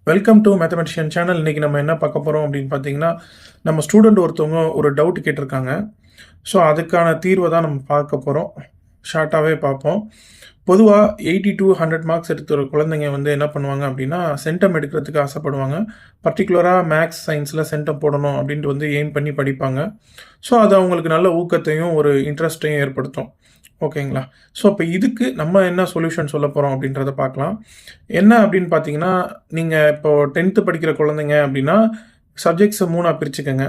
Welcome to mathematician channel. இன்றைக்கி நம்ம என்ன பார்க்க போகிறோம் அப்படின்னு பார்த்தீங்கன்னா, நம்ம ஸ்டூடெண்ட் ஒருத்தவங்க ஒரு டவுட் கேட்டிருக்காங்க. ஸோ அதுக்கான தீர்வை தான் நம்ம பார்க்க போகிறோம். ஷார்ட்டாகவே பார்ப்போம். பொதுவாக 80 to 100 மார்க்ஸ் எடுத்துகிற குழந்தைங்க வந்து என்ன பண்ணுவாங்க அப்படின்னா, சென்டம் எடுக்கிறதுக்கு ஆசைப்படுவாங்க. பர்டிகுலராக மேக்ஸ் சயின்ஸில் சென்டம் போடணும் அப்படின்ட்டு வந்து எய்ம் பண்ணி படிப்பாங்க. ஸோ அது அவங்களுக்கு நல்ல ஊக்கத்தையும் ஒரு இன்ட்ரெஸ்ட்டையும் ஏற்படுத்தும். ஓகேங்களா? ஸோ இப்போ இதுக்கு நம்ம என்ன சொல்யூஷன் சொல்ல போகிறோம் அப்படின்றத பார்க்கலாம். என்ன அப்படின்னு பார்த்தீங்கன்னா, நீங்கள் இப்போ 10th படிக்கிற குழந்தைங்க அப்படின்னா, சப்ஜெக்ட்ஸை 3ஆ பிரிச்சுக்கோங்க.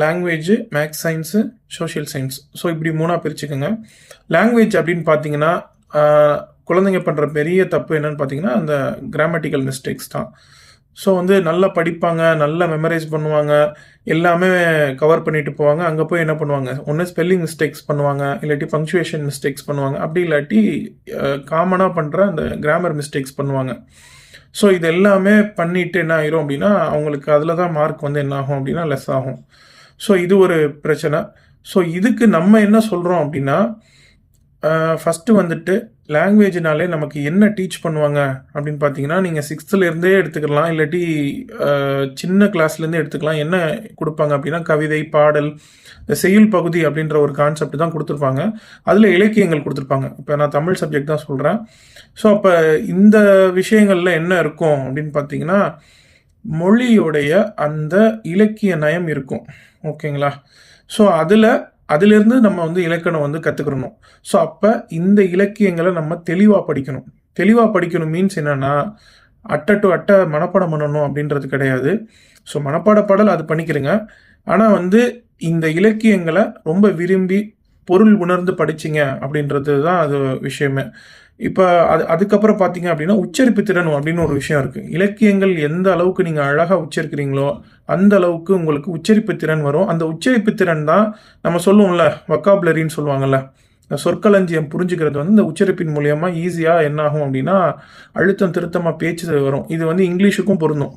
Language, maths science, social science. So இப்படி 3ஆ பிரிச்சுக்கோங்க. லாங்குவேஜ் அப்படின்னு பார்த்தீங்கன்னா, குழந்தைங்க பண்ணுற பெரிய தப்பு என்னன்னு பார்த்தீங்கன்னா, அந்த கிராமட்டிக்கல் மிஸ்டேக்ஸ் தான். ஸோ வந்து நல்லா படிப்பாங்க, நல்லா மெமரைஸ் பண்ணுவாங்க, எல்லாமே கவர் பண்ணிட்டு போவாங்க. அங்கே போய் என்ன பண்ணுவாங்க, ஒன்று ஸ்பெல்லிங் மிஸ்டேக்ஸ் பண்ணுவாங்க, இல்லாட்டி பங்க்சுவேஷன் மிஸ்டேக்ஸ் பண்ணுவாங்க, அப்படி இல்லாட்டி காமனாக பண்ணுற அந்த கிராமர் மிஸ்டேக்ஸ் பண்ணுவாங்க. ஸோ இது எல்லாமே பண்ணிட்டு என்ன ஆயிரும் அப்படின்னா, அவங்களுக்கு அதில் தான் மார்க் வந்து என்ன ஆகும் அப்படின்னா லெஸ் ஆகும். ஸோ இது ஒரு பிரச்சனை. ஸோ இதுக்கு நம்ம என்ன சொல்கிறோம் அப்படின்னா, ஃபஸ்ட்டு வந்துட்டு லாங்குவேஜ்னாலே நமக்கு என்ன டீச் பண்ணுவாங்க அப்படின்னு பார்த்தீங்கன்னா, நீங்கள் 6th எடுத்துக்கலாம், இல்லாட்டி சின்ன கிளாஸ்லேருந்தே எடுத்துக்கலாம். என்ன கொடுப்பாங்க அப்படின்னா, கவிதை, பாடல், இந்த செய்யுள் பகுதி அப்படின்ற ஒரு கான்செப்ட் தான் கொடுத்துருப்பாங்க. அதில் இலக்கியங்கள் கொடுத்துருப்பாங்க. இப்போ நான் தமிழ் சப்ஜெக்ட் தான் சொல்கிறேன். ஸோ அப்போ இந்த விஷயங்களில் என்ன இருக்கும் அப்படின்னு பார்த்தீங்கன்னா, மொழியுடைய அந்த இலக்கிய நயம் இருக்கும். ஓகேங்களா? ஸோ அதிலிருந்து நம்ம வந்து இலக்கணம் வந்து கற்றுக்கிறணும். ஸோ அப்போ இந்த இலக்கியங்களை நம்ம தெளிவாக படிக்கணும். தெளிவாக படிக்கணும் மீன்ஸ் என்னென்னா, அட்டை டு அட்டை மனப்பாடம் பண்ணணும் அப்படின்றது கிடையாது. ஸோ மனப்பாட பாடல் அது பண்ணிக்கிறேங்க. ஆனால் வந்து இந்த இலக்கியங்களை ரொம்ப விரும்பி பொருள் உணர்ந்து படிச்சிங்க அப்படின்றது தான் அது விஷயமே. இப்போ அதுக்கப்புறம் பார்த்தீங்க அப்படின்னா, உச்சரிப்பு திறன் அப்படின்னு ஒரு விஷயம் இருக்குது. இலக்கியங்கள் எந்த அளவுக்கு நீங்கள் அழகாக உச்சரிக்கிறீங்களோ அந்த அளவுக்கு உங்களுக்கு உச்சரிப்பு திறன் வரும். அந்த உச்சரிப்பு திறன் தான் நம்ம சொல்லுவோம்ல, வொக்காபுலரின்னு சொல்லுவாங்கள்ல, சொற்களஞ்சியம் புரிஞ்சுக்கிறது வந்து இந்த உச்சரிப்பின் மூலியமாக ஈஸியாக என்ன ஆகும் அப்படின்னா, அழுத்தம் திருத்தமாக பேச்சு வரும். இது வந்து இங்கிலீஷுக்கும் பொருந்தும்.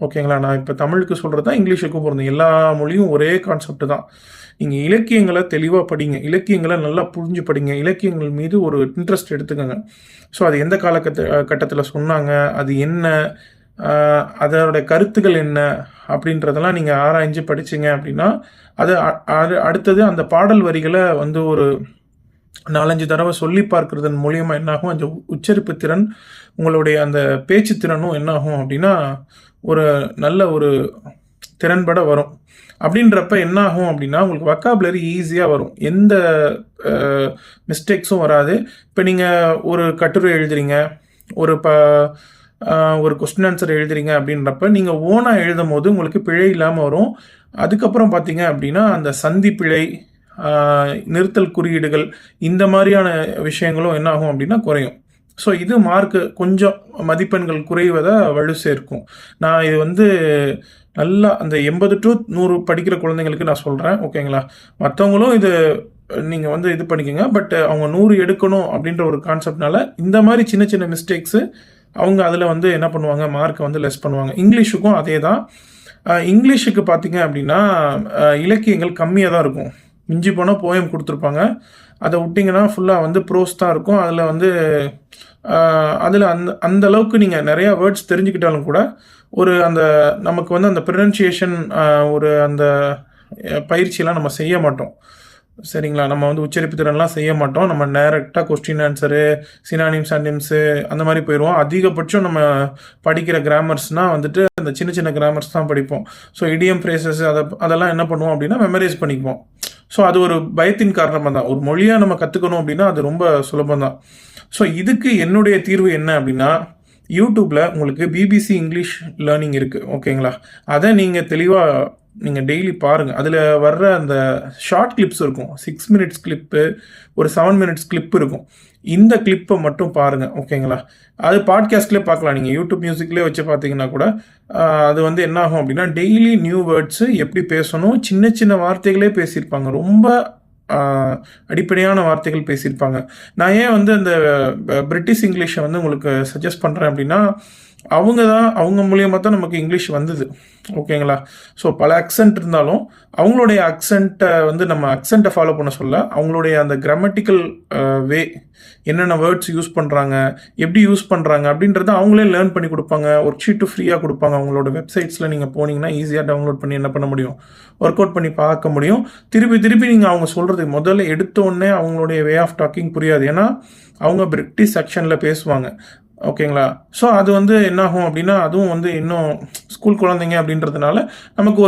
ஓகேங்களா? நான் இப்போ தமிழுக்கு சொல்கிறது தான் இங்கிலீஷுக்கும் பொருந்தும். எல்லா மொழியும் ஒரே கான்செப்ட் தான். நீங்கள் இலக்கியங்களை தெளிவாக படிங்க, இலக்கியங்களை நல்லா புரிஞ்சு படிங்க, இலக்கியங்கள் மீது ஒரு இன்ட்ரெஸ்ட் எடுத்துக்கோங்க. ஸோ அது எந்த கட்டத்தில் சொன்னாங்க, அது என்ன, அதோட கருத்துக்கள் என்ன அப்படின்றதெல்லாம் நீங்கள் ஆராய்ஞ்சு படிச்சிங்க அப்படின்னா, அது அடுத்தது அந்த பாடல் வரிகளை வந்து ஒரு 4-5 தடவை சொல்லி பார்க்கறதன் மூலியமாக என்னாகும், அந்த உச்சரிப்பு திறன், உங்களுடைய அந்த பேச்சு திறனும் என்னாகும் அப்படின்னா ஒரு நல்ல ஒரு திறன்பட வரும். அப்படின்றப்ப என்ன ஆகும் அப்படின்னா, உங்களுக்கு வொக்காபுலரி ஈஸியாக வரும், எந்த மிஸ்டேக்ஸும் வராது. இப்போ நீங்கள் ஒரு கட்டுரை எழுதுறீங்க, ஒரு கொஸ்டின் ஆன்சர் எழுதுறீங்க அப்படின்றப்ப நீங்கள் ஓனாக எழுதும் போது உங்களுக்கு பிழை இல்லாமல் வரும். அதுக்கப்புறம் பார்த்தீங்க அப்படின்னா, அந்த சந்தி பிழை, நிறுத்தல் குறியீடுகள், இந்த மாதிரியான விஷயங்களும் என்ன ஆகும் அப்படின்னா குறையும். ஸோ இது மார்க்கு கொஞ்சம் மதிப்பெண்கள் குறைவதை வலு சேர்க்கும். நான் இது வந்து நல்லா அந்த 80 to 100 படிக்கிற குழந்தைங்களுக்கு நான் சொல்கிறேன். ஓகேங்களா? மற்றவங்களும் இது நீங்கள் வந்து இது பண்ணிக்கோங்க. பட் அவங்க 100 எடுக்கணும் அப்படின்ற ஒரு கான்செப்ட்னால இந்த மாதிரி சின்ன சின்ன மிஸ்டேக்ஸு அவங்க அதில் வந்து என்ன பண்ணுவாங்க, மார்க்கை வந்து லெஸ் பண்ணுவாங்க. இங்கிலீஷுக்கும் அதே தான். இங்கிலீஷுக்கு பார்த்தீங்க அப்படின்னா, இலக்கியங்கள் கம்மியாக தான் இருக்கும். மிஞ்சி போனால் போயம் கொடுத்துருப்பாங்க. அதை விட்டிங்கன்னா ஃபுல்லாக வந்து ப்ரோஸ் தான் இருக்கும். அதில் வந்து அந்த அளவுக்கு நீங்கள் நிறையா வேர்ட்ஸ் தெரிஞ்சுக்கிட்டாலும் கூட ஒரு அந்த நமக்கு வந்து அந்த ப்ரொனன்சியேஷன் ஒரு அந்த பயிற்சியெல்லாம் நம்ம செய்ய மாட்டோம். சரிங்களா? நம்ம வந்து உச்சரிப்பு திறன்லாம் செய்ய மாட்டோம். நம்ம டைரெக்டாக கொஸ்டின் ஆன்சரு, சினானிம்ஸ் ஆன்டிம்ஸு அந்த மாதிரி போயிடுவோம். அதிகபட்சம் நம்ம படிக்கிற கிராமர்ஸ்னால் வந்துட்டு அந்த சின்ன சின்ன கிராமர்ஸ் தான் படிப்போம். ஸோ இடியம் ஃப்ரேசஸ் அதெல்லாம் என்ன பண்ணுவோம் அப்படின்னா மெமரைஸ் பண்ணிக்குவோம். ஸோ அது ஒரு பயத்தின் காரணமாக தான். ஒரு மொழியாக நம்ம கற்றுக்கணும் அப்படின்னா அது ரொம்ப சுலபம் தான். ஸோ இதுக்கு என்னுடைய தீர்வு என்ன அப்படின்னா, யூடியூப்பில் உங்களுக்கு பிபிசி இங்கிலீஷ் லேர்னிங் இருக்குது. ஓகேங்களா? அதை நீங்கள் தெளிவாக நீங்கள் டெய்லி பாருங்கள். அதில் வர்ற அந்த ஷார்ட் கிளிப்ஸ் இருக்கும், 6 minutes கிளிப்பு, ஒரு 7 minutes கிளிப் இருக்கும். இந்த கிளிப்பை மட்டும் பாருங்கள். ஓகேங்களா? அது பாட்காஸ்ட்லேயே பார்க்கலாம். நீங்கள் யூடியூப் மியூசிக்லேயே வச்சு பார்த்தீங்கன்னா கூட அது வந்து என்ன ஆகும் அப்படின்னா, டெய்லி நியூ வேர்ட்ஸு எப்படி பேசணும், சின்ன சின்ன வார்த்தைகளே பேசியிருப்பாங்க, ரொம்ப அடிப்படையான வார்த்தைகள் பேசியிருப்பாங்க. நான் ஏன் வந்து அந்த பிரிட்டிஷ் இங்கிலீஷை வந்து உங்களுக்கு சஜஸ்ட் பண்ணுறேன் அப்படின்னா, அவங்க மூலியமாக தான் நமக்கு இங்கிலீஷ் வந்தது. ஓகேங்களா? ஸோ பல அக்சென்ட் இருந்தாலும் அவங்களுடைய அக்சென்ட்டை வந்து நம்ம அக்சென்ட்டை ஃபாலோ பண்ண சொல்ல, அவங்களுடைய அந்த கிராமட்டிக்கல் வே, என்னென்ன வேர்ட்ஸ் யூஸ் பண்ணுறாங்க, எப்படி யூஸ் பண்ணுறாங்க அப்படின்றத அவங்களே லேர்ன் பண்ணி கொடுப்பாங்க. ஒர்க் ஷீட்டு ஃப்ரீயாக கொடுப்பாங்க. அவங்களோட வெப்சைட்ஸில் நீங்கள் போனீங்கன்னா ஈஸியாக டவுன்லோட் பண்ணி என்ன பண்ண முடியும், ஒர்க் அவுட் பண்ணி பார்க்க முடியும். திருப்பி நீங்கள் அவங்க சொல்கிறது முதல்ல எடுத்தோடனே அவங்களுடைய வே ஆஃப் டாக்கிங் புரியாது. ஏன்னா அவங்க பிரிட்டிஷ் செக்ஷனில் பேசுவாங்க. ஓகேங்களா? ஸோ அது வந்து என்னாகும் அப்படின்னா, அதுவும் வந்து இன்னும் ஸ்கூல் குழந்தைங்க அப்படின்றதுனால நமக்கு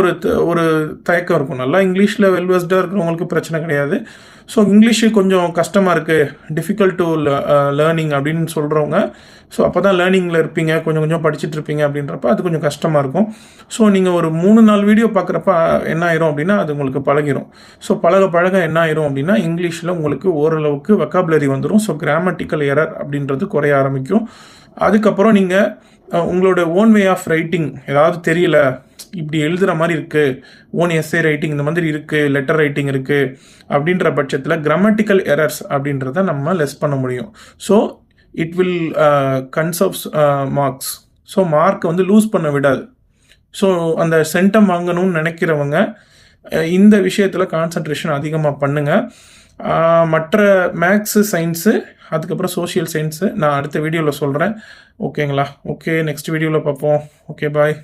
ஒரு தயக்கம் இருக்கும். நல்லா இங்கிலீஷில் வெல்வெஸ்டாக இருக்கிறவங்களுக்கு பிரச்சனை கிடையாது. ஸோ இங்கிலீஷு கொஞ்சம் கஷ்டமாக இருக்குது, டிஃபிகல்ட் டு லேர்னிங் அப்படின்னு சொல்கிறவங்க, ஸோ அப்போ தான் லேர்னிங்கில் இருப்பீங்க, கொஞ்சம் படிச்சுட்டு இருப்பீங்க அப்படின்றப்ப அது கொஞ்சம் கஷ்டமாக இருக்கும். ஸோ நீங்கள் ஒரு 3-4 வீடியோ பார்க்குறப்ப என்ன ஆயிரும் அப்படின்னா அது உங்களுக்கு பழகிரும். ஸோ பழக என்ன ஆயிரும் அப்படின்னா இங்கிலீஷில் உங்களுக்கு ஓரளவுக்கு வெக்காபுலரி வந்துடும். ஸோ கிராமட்டிக்கல் எரர் அப்படின்றது குறைய ஆரம்பிக்கும். அதுக்கப்புறம் நீங்கள் உங்களோட ஓன் வே ஆஃப் ரைட்டிங் ஏதாவது தெரியல, இப்படி எழுதுகிற மாதிரி இருக்குது, ஓன் எஸ்ஏ ரைட்டிங் இந்த மாதிரி இருக்குது, லெட்டர் ரைட்டிங் இருக்குது அப்படின்ற பட்சத்தில் கிராமட்டிக்கல் எரர்ஸ் அப்படின்றத நம்ம லெஸ் பண்ண முடியும். So it will conserves marks. So மார்க்கை வந்து லூஸ் பண்ண விடாது. ஸோ அந்த சென்டம் வாங்கணும்னு நினைக்கிறவங்க இந்த விஷயத்தில் கான்சன்ட்ரேஷன் அதிகமாக பண்ணுங்கள். மற்ற மேக்ஸு, சயின்ஸு, அதுக்கப்புறம் சோஷியல் சயின்ஸு நான் அடுத்த வீடியோவில் சொல்கிறேன். ஓகேங்களா? ஓகே, நெக்ஸ்ட் வீடியோவில் பார்ப்போம். ஓகே, பாய்.